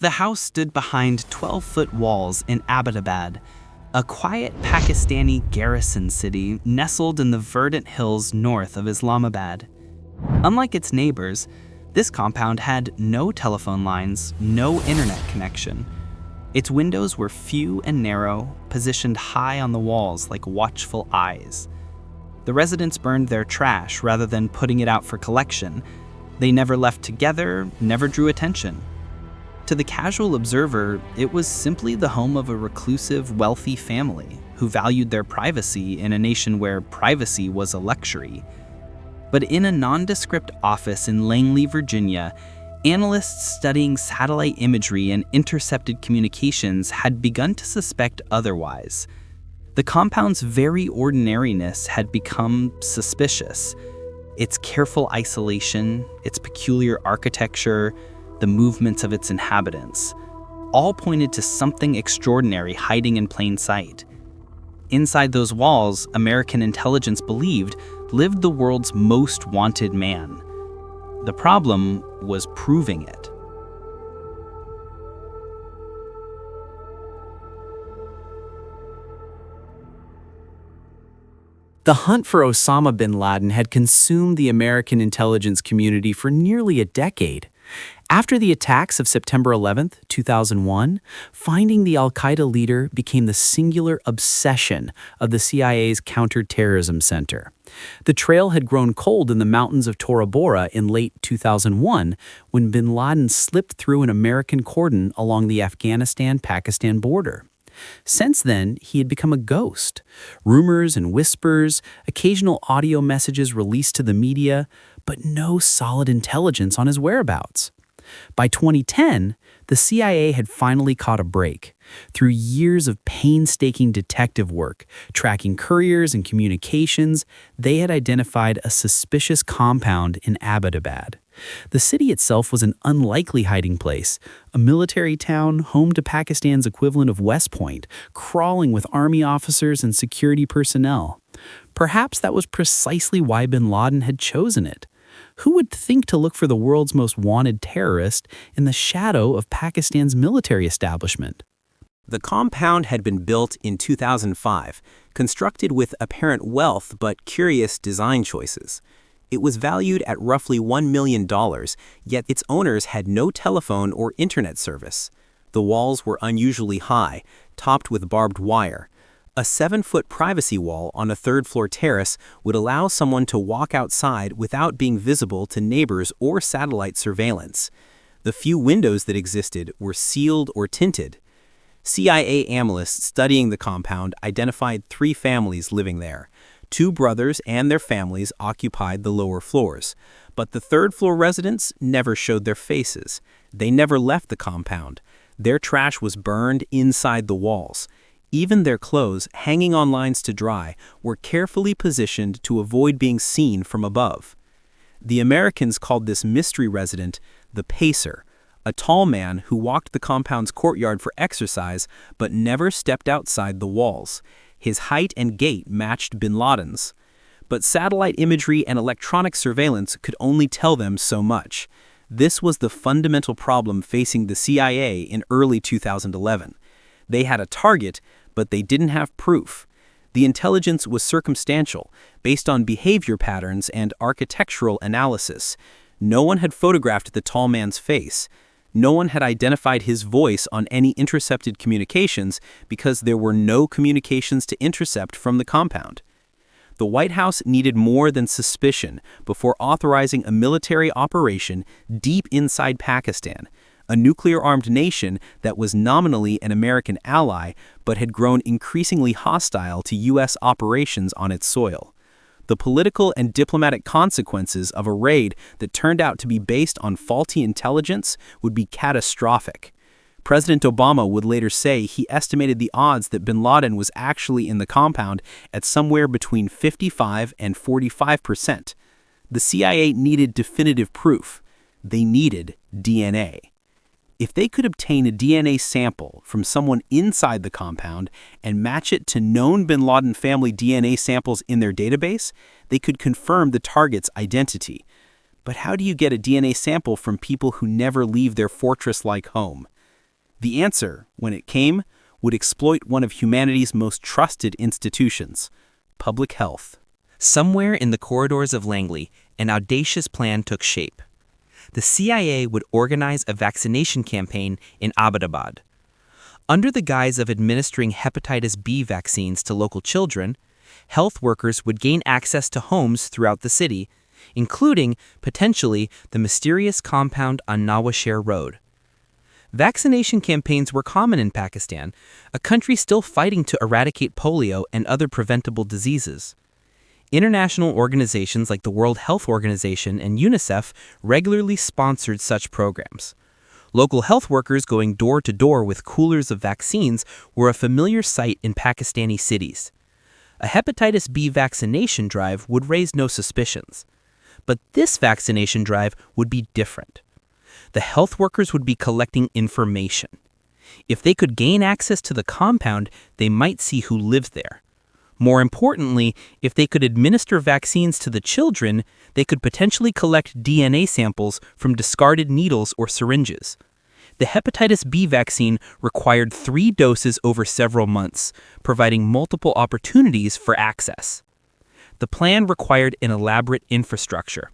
The house stood behind 12-foot walls in Abbottabad, a quiet Pakistani garrison city nestled in the verdant hills north of Islamabad. Unlike its neighbors, this compound had no telephone lines, no internet connection. Its windows were few and narrow, positioned high on the walls like watchful eyes. The residents burned their trash rather than putting it out for collection. They never left together, never drew attention. To the casual observer, it was simply the home of a reclusive, wealthy family who valued their privacy in a nation where privacy was a luxury. But in a nondescript office in Langley, Virginia, analysts studying satellite imagery and intercepted communications had begun to suspect otherwise. The compound's very ordinariness had become suspicious. Its careful isolation, its peculiar architecture, the movements of its inhabitants, all pointed to something extraordinary hiding in plain sight. Inside those walls, American intelligence believed, lived the world's most wanted man. The problem was proving it. The hunt for Osama bin Laden had consumed the American intelligence community for nearly a decade. After the attacks of September 11, 2001, finding the al-Qaeda leader became the singular obsession of the CIA's Counterterrorism Center. The trail had grown cold in the mountains of Tora Bora in late 2001 when bin Laden slipped through an American cordon along the Afghanistan-Pakistan border. Since then, he had become a ghost. Rumors and whispers, occasional audio messages released to the media, but no solid intelligence on his whereabouts. By 2010, the CIA had finally caught a break. Through years of painstaking detective work, tracking couriers and communications, they had identified a suspicious compound in Abbottabad. The city itself was an unlikely hiding place, a military town home to Pakistan's equivalent of West Point, crawling with army officers and security personnel. Perhaps that was precisely why bin Laden had chosen it. Who would think to look for the world's most wanted terrorist in the shadow of Pakistan's military establishment? The compound had been built in 2005, constructed with apparent wealth but curious design choices. It was valued at roughly $1 million, yet its owners had no telephone or internet service. The walls were unusually high, topped with barbed wire. A 7-foot privacy wall on a third-floor terrace would allow someone to walk outside without being visible to neighbors or satellite surveillance. The few windows that existed were sealed or tinted. CIA analysts studying the compound identified 3 families living there. 2 brothers and their families occupied the lower floors, but the third-floor residents never showed their faces. They never left the compound. Their trash was burned inside the walls. Even their clothes, hanging on lines to dry, were carefully positioned to avoid being seen from above. The Americans called this mystery resident the Pacer, a tall man who walked the compound's courtyard for exercise but never stepped outside the walls. His height and gait matched bin Laden's. But satellite imagery and electronic surveillance could only tell them so much. This was the fundamental problem facing the CIA in early 2011. They had a target, but they didn't have proof. The intelligence was circumstantial, based on behavior patterns and architectural analysis. No one had photographed the tall man's face. No one had identified his voice on any intercepted communications because there were no communications to intercept from the compound. The White House needed more than suspicion before authorizing a military operation deep inside Pakistan, a nuclear-armed nation that was nominally an American ally but had grown increasingly hostile to U.S. operations on its soil. The political and diplomatic consequences of a raid that turned out to be based on faulty intelligence would be catastrophic. President Obama would later say he estimated the odds that bin Laden was actually in the compound at somewhere between 55 and 45%. The CIA needed definitive proof. They needed DNA. If they could obtain a DNA sample from someone inside the compound and match it to known bin Laden family DNA samples in their database, they could confirm the target's identity. But how do you get a DNA sample from people who never leave their fortress-like home? The answer, when it came, would exploit one of humanity's most trusted institutions, public health. Somewhere in the corridors of Langley, an audacious plan took shape. The CIA would organize a vaccination campaign in Abbottabad. Under the guise of administering hepatitis B vaccines to local children, health workers would gain access to homes throughout the city, including, potentially, the mysterious compound on Nawashehr Road. Vaccination campaigns were common in Pakistan, a country still fighting to eradicate polio and other preventable diseases. International organizations like the World Health Organization and UNICEF regularly sponsored such programs. Local health workers going door to door with coolers of vaccines were a familiar sight in Pakistani cities. A hepatitis B vaccination drive would raise no suspicions. But this vaccination drive would be different. The health workers would be collecting information. If they could gain access to the compound, they might see who lives there. More importantly, if they could administer vaccines to the children, they could potentially collect DNA samples from discarded needles or syringes. The hepatitis B vaccine required 3 doses over several months, providing multiple opportunities for access. The plan required an elaborate infrastructure.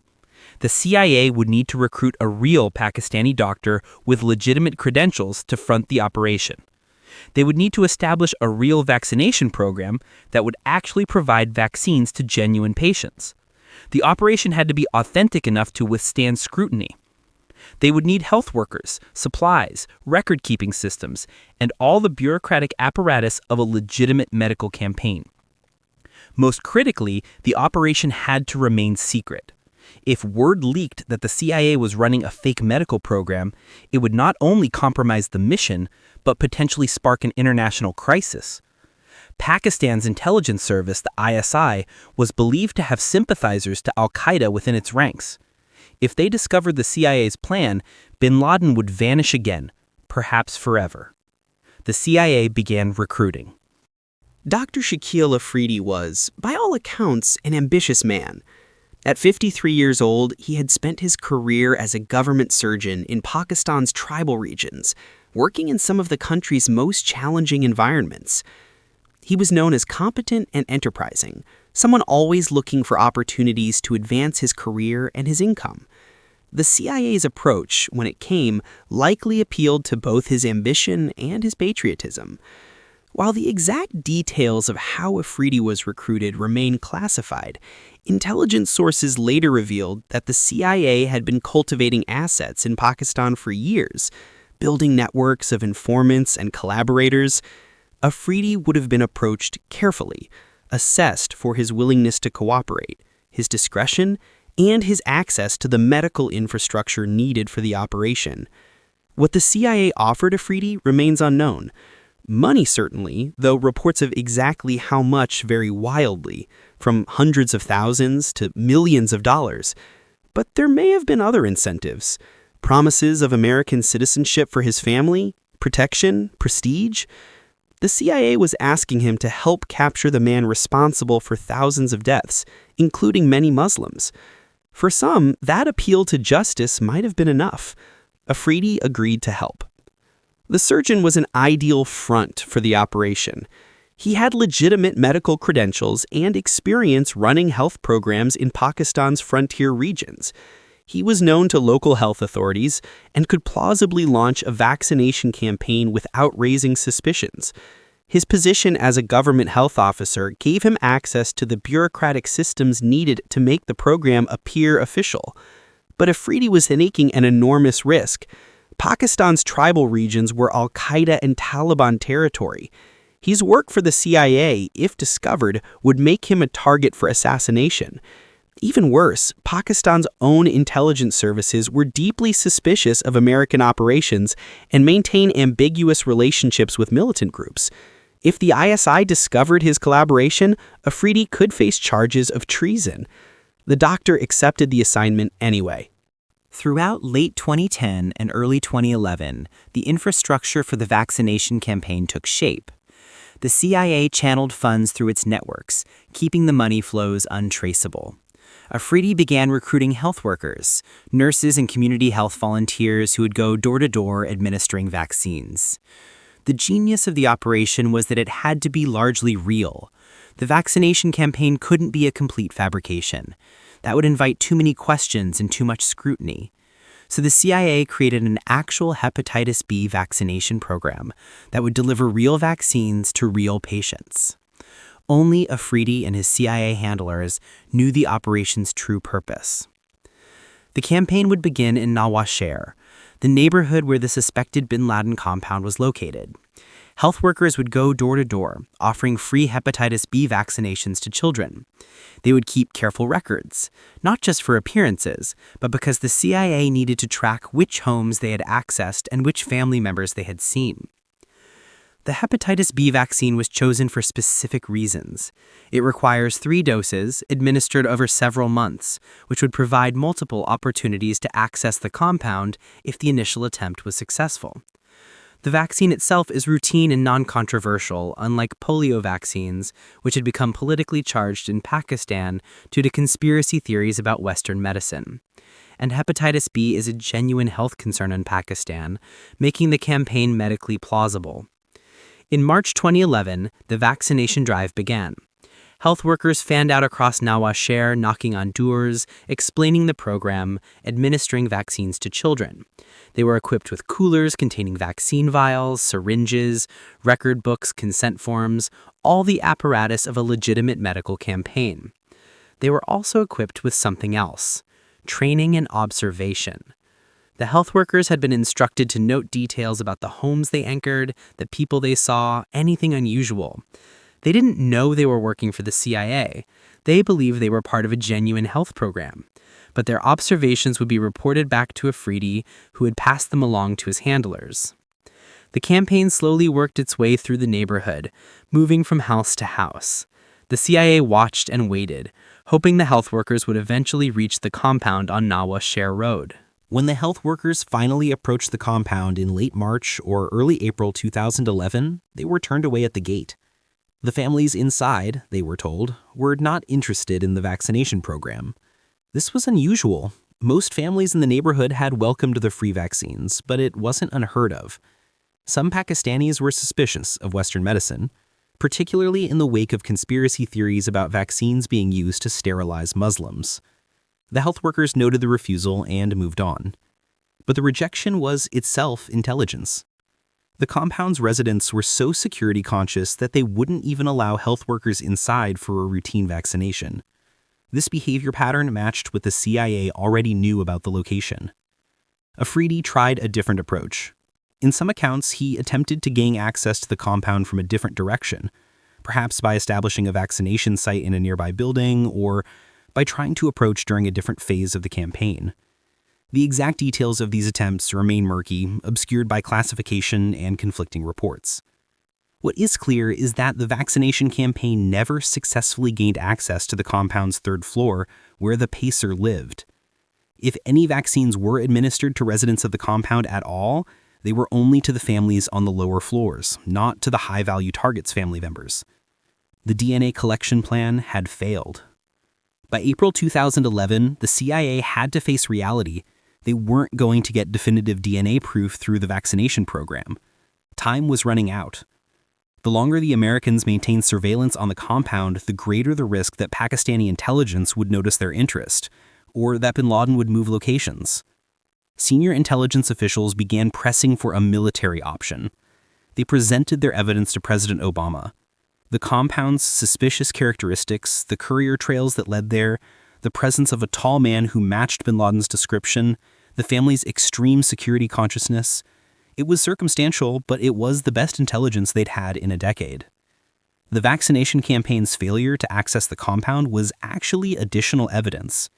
The CIA would need to recruit a real Pakistani doctor with legitimate credentials to front the operation. They would need to establish a real vaccination program that would actually provide vaccines to genuine patients. The operation had to be authentic enough to withstand scrutiny. They would need health workers, supplies, record-keeping systems, and all the bureaucratic apparatus of a legitimate medical campaign. Most critically, the operation had to remain secret. If word leaked that the CIA was running a fake medical program, it would not only compromise the mission, but potentially spark an international crisis. Pakistan's intelligence service, the ISI, was believed to have sympathizers to al-Qaeda within its ranks. If they discovered the CIA's plan, bin Laden would vanish again, perhaps forever. The CIA began recruiting. Dr. Shakil Afridi was, by all accounts, an ambitious man. At 53 years old, he had spent his career as a government surgeon in Pakistan's tribal regions, working in some of the country's most challenging environments. He was known as competent and enterprising, someone always looking for opportunities to advance his career and his income. The CIA's approach, when it came, likely appealed to both his ambition and his patriotism. While the exact details of how Afridi was recruited remain classified, intelligence sources later revealed that the CIA had been cultivating assets in Pakistan for years, building networks of informants and collaborators. Afridi would have been approached carefully, assessed for his willingness to cooperate, his discretion, and his access to the medical infrastructure needed for the operation. What the CIA offered Afridi remains unknown. Money certainly, though reports of exactly how much vary wildly, from hundreds of thousands to millions of dollars. But there may have been other incentives. Promises of American citizenship for his family, protection, prestige. The CIA was asking him to help capture the man responsible for thousands of deaths, including many Muslims. For some, that appeal to justice might have been enough. Afridi agreed to help. The surgeon was an ideal front for the operation. He had legitimate medical credentials and experience running health programs in Pakistan's frontier regions. He was known to local health authorities and could plausibly launch a vaccination campaign without raising suspicions. His position as a government health officer gave him access to the bureaucratic systems needed to make the program appear official. But Afridi was taking an enormous risk. Pakistan's tribal regions were al-Qaeda and Taliban territory. His work for the CIA, if discovered, would make him a target for assassination. Even worse, Pakistan's own intelligence services were deeply suspicious of American operations and maintained ambiguous relationships with militant groups. If the ISI discovered his collaboration, Afridi could face charges of treason. The doctor accepted the assignment anyway. Throughout late 2010 and early 2011, the infrastructure for the vaccination campaign took shape. The CIA channeled funds through its networks, keeping the money flows untraceable. Afridi began recruiting health workers, nurses and community health volunteers who would go door to door administering vaccines. The genius of the operation was that it had to be largely real. The vaccination campaign couldn't be a complete fabrication. That would invite too many questions and too much scrutiny. So the CIA created an actual hepatitis B vaccination program that would deliver real vaccines to real patients. Only Afridi and his CIA handlers knew the operation's true purpose. The campaign would begin in Nawasher, the neighborhood where the suspected bin Laden compound was located. Health workers would go door to door, offering free hepatitis B vaccinations to children. They would keep careful records, not just for appearances, but because the CIA needed to track which homes they had accessed and which family members they had seen. The hepatitis B vaccine was chosen for specific reasons. It requires 3 doses, administered over several months, which would provide multiple opportunities to access the compound if the initial attempt was successful. The vaccine itself is routine and non-controversial, unlike polio vaccines, which had become politically charged in Pakistan due to conspiracy theories about Western medicine. And hepatitis B is a genuine health concern in Pakistan, making the campaign medically plausible. In March 2011, the vaccination drive began. Health workers fanned out across Nawasher, knocking on doors, explaining the program, administering vaccines to children. They were equipped with coolers containing vaccine vials, syringes, record books, consent forms, all the apparatus of a legitimate medical campaign. They were also equipped with something else: training and observation. The health workers had been instructed to note details about the homes they entered, the people they saw, anything unusual. They didn't know they were working for the CIA. They believed they were part of a genuine health program. But their observations would be reported back to Afridi, who had passed them along to his handlers. The campaign slowly worked its way through the neighborhood, moving from house to house. The CIA watched and waited, hoping the health workers would eventually reach the compound on Nawasher Road. When the health workers finally approached the compound in late March or early April 2011, they were turned away at the gate. The families inside, they were told, were not interested in the vaccination program. This was unusual. Most families in the neighborhood had welcomed the free vaccines, but it wasn't unheard of. Some Pakistanis were suspicious of Western medicine, particularly in the wake of conspiracy theories about vaccines being used to sterilize Muslims. The health workers noted the refusal and moved on. But the rejection was itself intelligence. The compound's residents were so security conscious that they wouldn't even allow health workers inside for a routine vaccination. This behavior pattern matched what the CIA already knew about the location. Afridi tried a different approach. In some accounts, he attempted to gain access to the compound from a different direction, perhaps by establishing a vaccination site in a nearby building or by trying to approach during a different phase of the campaign. The exact details of these attempts remain murky, obscured by classification and conflicting reports. What is clear is that the vaccination campaign never successfully gained access to the compound's 3rd floor, where the pacer lived. If any vaccines were administered to residents of the compound at all, they were only to the families on the lower floors, not to the high-value targets' family members. The DNA collection plan had failed. By April 2011, the CIA had to face reality. They weren't going to get definitive DNA proof through the vaccination program. Time was running out. The longer the Americans maintained surveillance on the compound, the greater the risk that Pakistani intelligence would notice their interest, or that bin Laden would move locations. Senior intelligence officials began pressing for a military option. They presented their evidence to President Obama. The compound's suspicious characteristics, the courier trails that led there, the presence of a tall man who matched bin Laden's description, the family's extreme security consciousness. It was circumstantial, but it was the best intelligence they'd had in a decade. The vaccination campaign's failure to access the compound was actually additional evidence.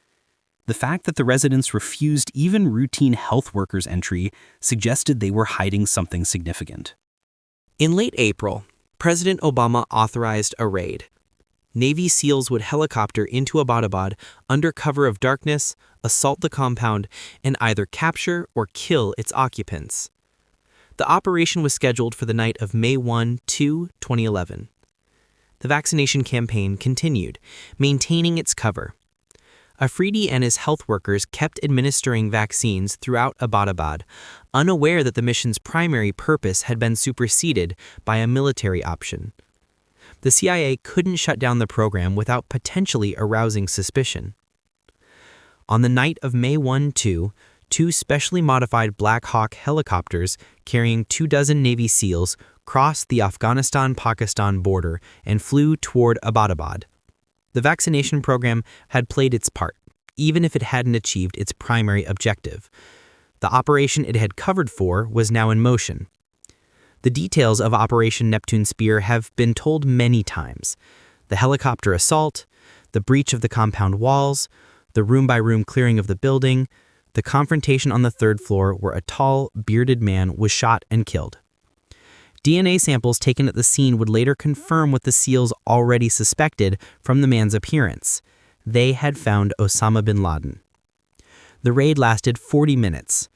The fact that the residents refused even routine health workers' entry suggested they were hiding something significant. In late April, President Obama authorized a raid. Navy SEALs would helicopter into Abbottabad under cover of darkness, assault the compound, and either capture or kill its occupants. The operation was scheduled for the night of May 1, 2011. The vaccination campaign continued, maintaining its cover. Afridi and his health workers kept administering vaccines throughout Abbottabad, unaware that the mission's primary purpose had been superseded by a military option. The CIA couldn't shut down the program without potentially arousing suspicion. On the night of May 1-2, two specially modified Black Hawk helicopters carrying 24 Navy SEALs crossed the Afghanistan-Pakistan border and flew toward Abbottabad. The vaccination program had played its part, even if it hadn't achieved its primary objective. The operation it had covered for was now in motion. The details of Operation Neptune Spear have been told many times. The helicopter assault, the breach of the compound walls, the room-by-room clearing of the building, the confrontation on the third floor where a tall, bearded man was shot and killed. DNA samples taken at the scene would later confirm what the SEALs already suspected from the man's appearance. They had found Osama bin Laden. The raid lasted 40 minutes.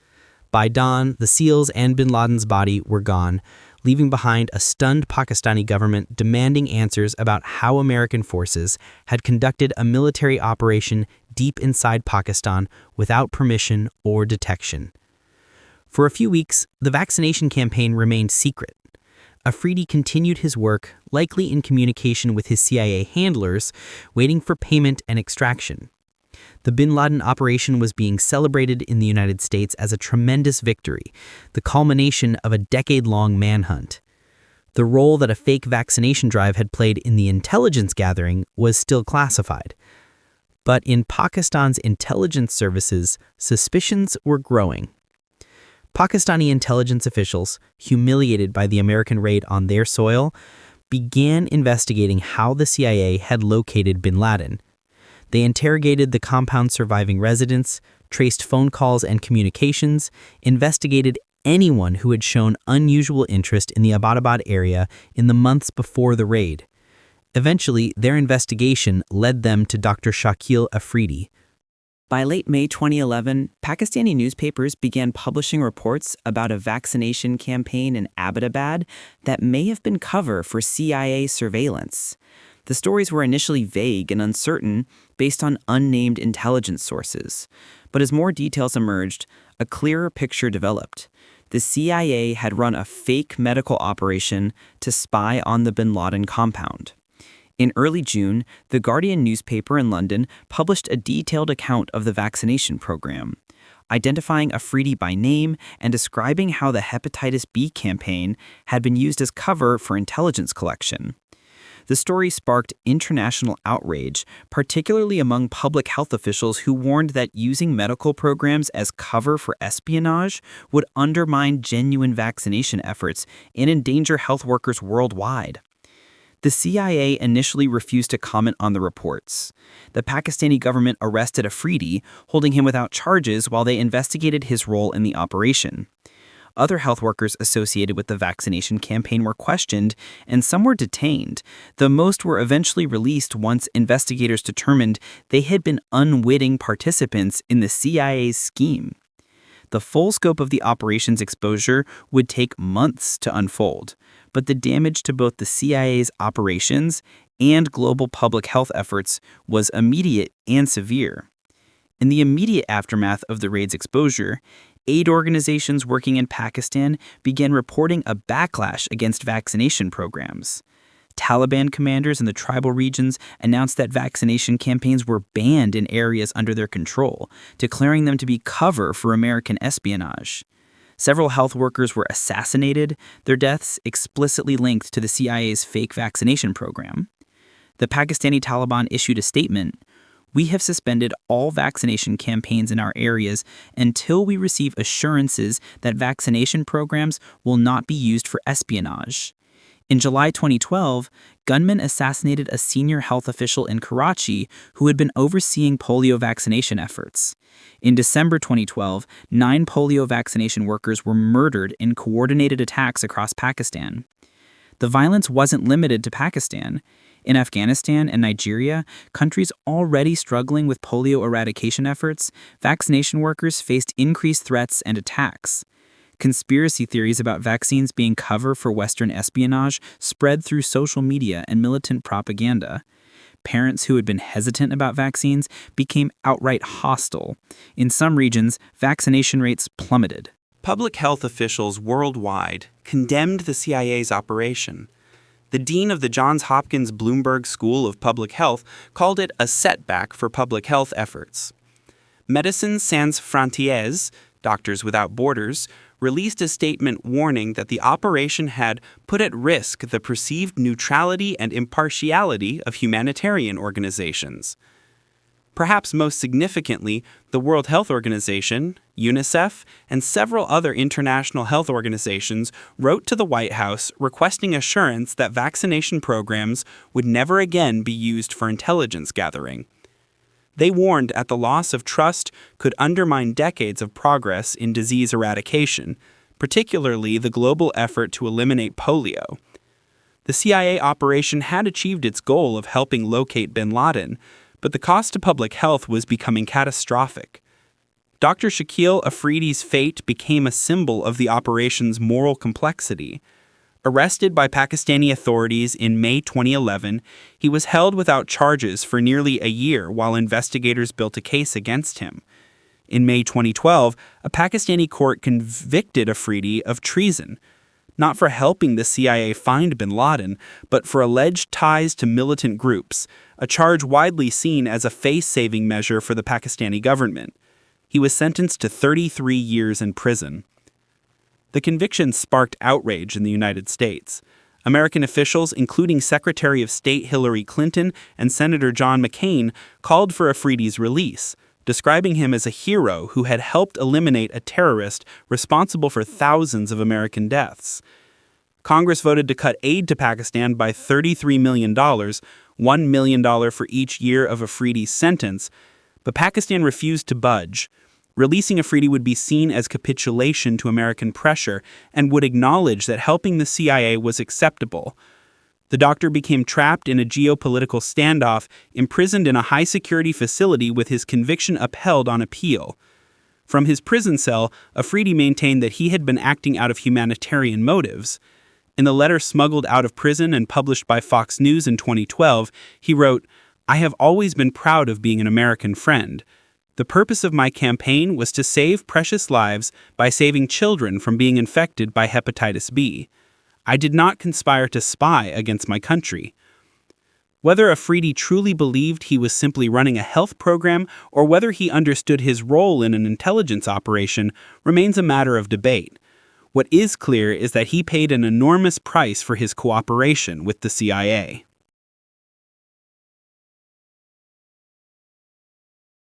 By dawn, the SEALs and bin Laden's body were gone, leaving behind a stunned Pakistani government demanding answers about how American forces had conducted a military operation deep inside Pakistan without permission or detection. For a few weeks, the vaccination campaign remained secret. Afridi continued his work, likely in communication with his CIA handlers, waiting for payment and extraction. The bin Laden operation was being celebrated in the United States as a tremendous victory, the culmination of a decade-long manhunt. The role that a fake vaccination drive had played in the intelligence gathering was still classified. But in Pakistan's intelligence services, suspicions were growing. Pakistani intelligence officials, humiliated by the American raid on their soil, began investigating how the CIA had located bin Laden. They interrogated the compound's surviving residents, traced phone calls and communications, investigated anyone who had shown unusual interest in the Abbottabad area in the months before the raid. Eventually, their investigation led them to Dr. Shakil Afridi. By late May 2011, Pakistani newspapers began publishing reports about a vaccination campaign in Abbottabad that may have been cover for CIA surveillance. The stories were initially vague and uncertain based on unnamed intelligence sources. But as more details emerged, a clearer picture developed. The CIA had run a fake medical operation to spy on the bin Laden compound. In early June, the Guardian newspaper in London published a detailed account of the vaccination program, identifying Afridi by name and describing how the hepatitis B campaign had been used as cover for intelligence collection. The story sparked international outrage, particularly among public health officials who warned that using medical programs as cover for espionage would undermine genuine vaccination efforts and endanger health workers worldwide. The CIA initially refused to comment on the reports. The Pakistani government arrested Afridi, holding him without charges while they investigated his role in the operation. Other health workers associated with the vaccination campaign were questioned, and some were detained, though most were eventually released once investigators determined they had been unwitting participants in the CIA's scheme. The full scope of the operation's exposure would take months to unfold, but the damage to both the CIA's operations and global public health efforts was immediate and severe. In the immediate aftermath of the raid's exposure, aid organizations working in Pakistan began reporting a backlash against vaccination programs. Taliban commanders in the tribal regions announced that vaccination campaigns were banned in areas under their control, declaring them to be cover for American espionage. Several health workers were assassinated, their deaths explicitly linked to the CIA's fake vaccination program. The Pakistani Taliban issued a statement: "We have suspended all vaccination campaigns in our areas until we receive assurances that vaccination programs will not be used for espionage." In July 2012, gunmen assassinated a senior health official in Karachi who had been overseeing polio vaccination efforts. In December 2012, 9 polio vaccination workers were murdered in coordinated attacks across Pakistan. The violence wasn't limited to Pakistan. In Afghanistan and Nigeria, countries already struggling with polio eradication efforts, vaccination workers faced increased threats and attacks. Conspiracy theories about vaccines being cover for Western espionage spread through social media and militant propaganda. Parents who had been hesitant about vaccines became outright hostile. In some regions, vaccination rates plummeted. Public health officials worldwide condemned the CIA's operation. The dean of the Johns Hopkins Bloomberg School of Public Health called it a setback for public health efforts. Médecins Sans Frontières, Doctors Without Borders, released a statement warning that the operation had put at risk the perceived neutrality and impartiality of humanitarian organizations. Perhaps most significantly, the World Health Organization, UNICEF, and several other international health organizations wrote to the White House requesting assurance that vaccination programs would never again be used for intelligence gathering. They warned that the loss of trust could undermine decades of progress in disease eradication, particularly the global effort to eliminate polio. The CIA operation had achieved its goal of helping locate bin Laden, but the cost to public health was becoming catastrophic. Dr. Shakil Afridi's fate became a symbol of the operation's moral complexity. Arrested by Pakistani authorities in May 2011, he was held without charges for nearly a year while investigators built a case against him. In May 2012, a Pakistani court convicted Afridi of treason, not for helping the CIA find bin Laden, but for alleged ties to militant groups, a charge widely seen as a face-saving measure for the Pakistani government. He was sentenced to 33 years in prison. The conviction sparked outrage in the United States. American officials, including Secretary of State Hillary Clinton and Senator John McCain, called for Afridi's release, describing him as a hero who had helped eliminate a terrorist responsible for thousands of American deaths. Congress voted to cut aid to Pakistan by $33 million, $1 million for each year of Afridi's sentence, but Pakistan refused to budge. Releasing Afridi would be seen as capitulation to American pressure and would acknowledge that helping the CIA was acceptable. The doctor became trapped in a geopolitical standoff, imprisoned in a high-security facility with his conviction upheld on appeal. From his prison cell, Afridi maintained that he had been acting out of humanitarian motives. In the letter smuggled out of prison and published by Fox News in 2012, he wrote, "I have always been proud of being an American friend. The purpose of my campaign was to save precious lives by saving children from being infected by hepatitis B. I did not conspire to spy against my country." Whether Afridi truly believed he was simply running a health program or whether he understood his role in an intelligence operation remains a matter of debate. What is clear is that he paid an enormous price for his cooperation with the CIA.